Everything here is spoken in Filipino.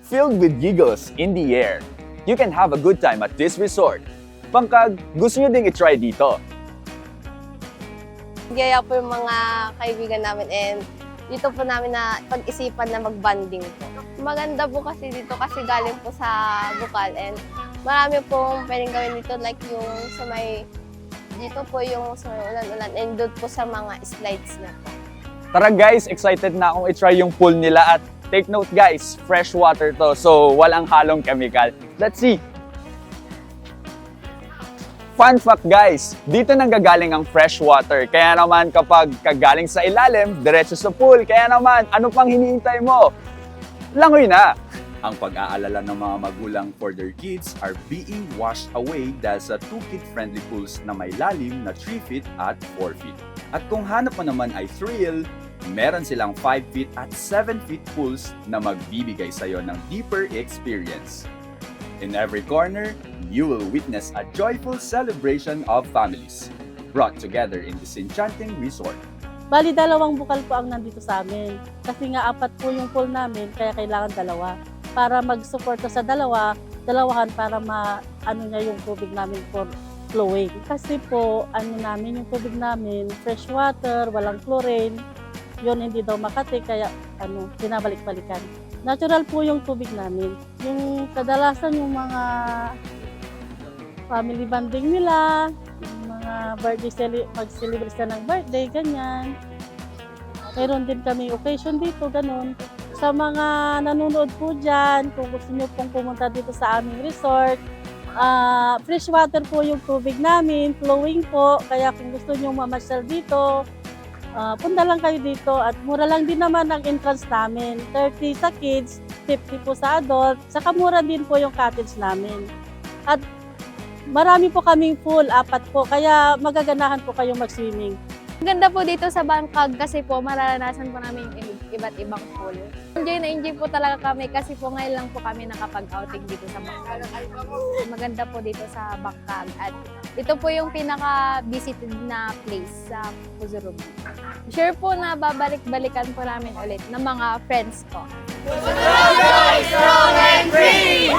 filled with giggles in the air. You can have a good time at this resort. Pangkag, gusto nyo ding i-try dito. Gaya po yung mga kaibigan namin and dito po namin na pag-isipan na mag-banding po. Maganda po kasi dito kasi galing po sa Bukal and marami pong pwedeng gawin dito like yung sa may, dito po yung sa may ulan-ulan and doon po sa mga slides na po. Tara guys, excited na akong i-try yung pool nila at take note guys, fresh water to so walang halong chemical. Let's see! Fun fact guys, dito nanggagaling ang fresh water. Kaya naman kapag kagaling sa ilalim, diretso sa pool. Kaya naman, ano pang hinihintay mo? Langoy na! Ang pag-aalala ng mga magulang for their kids are being washed away dahil sa 2 kid-friendly pools na may lalim na 3 feet at 4 feet. At kung hanap mo naman ay thrill, meron silang 5 feet at 7 feet pools na magbibigay sa'yo ng deeper experience. In every corner, you will witness a joyful celebration of families brought together in this enchanting resort. Bali, 2 bukal po ang nandito sa amin. Kasi nga 4 po yung pool namin, kaya kailangan 2. Para mag-suporta sa dalawahan para ano niya yung tubig namin for flowing. Kasi po, namin yung tubig namin, fresh water, walang chlorine. Yun hindi daw makati, kaya binabalik-balikan. Natural po yung tubig namin. Yung kadalasan yung mga family bonding nila, yung mga birthday, mag-celebrate ka ng birthday, ganyan. Meron din kami occasion dito, ganun. Sa mga nanonood po dyan, kung gusto nyo pong pumunta dito sa aming resort, fresh water po yung tubig namin, flowing po. Kaya kung gusto nyo mamasyal dito, punta lang kayo dito at mura lang din naman ang entrance namin. 30 sa kids, 50 po sa adult, saka mura din po yung cottage namin. At marami po kaming pool, 4 po, kaya magaganahan po kayong mag-swimming. Ganda po dito sa Bangkag kasi po mararanasan po namin yung iba't ibang pool. Enjoy na enjoy po talaga kami kasi po ngayon lang po kami nakapag-outing dito sa Bangkag. Maganda po dito sa Bangkag at ito po yung pinaka-visited na place sa Puzurugi. Sure po na babalik-balikan po namin ulit ng mga friends ko. Strong and free!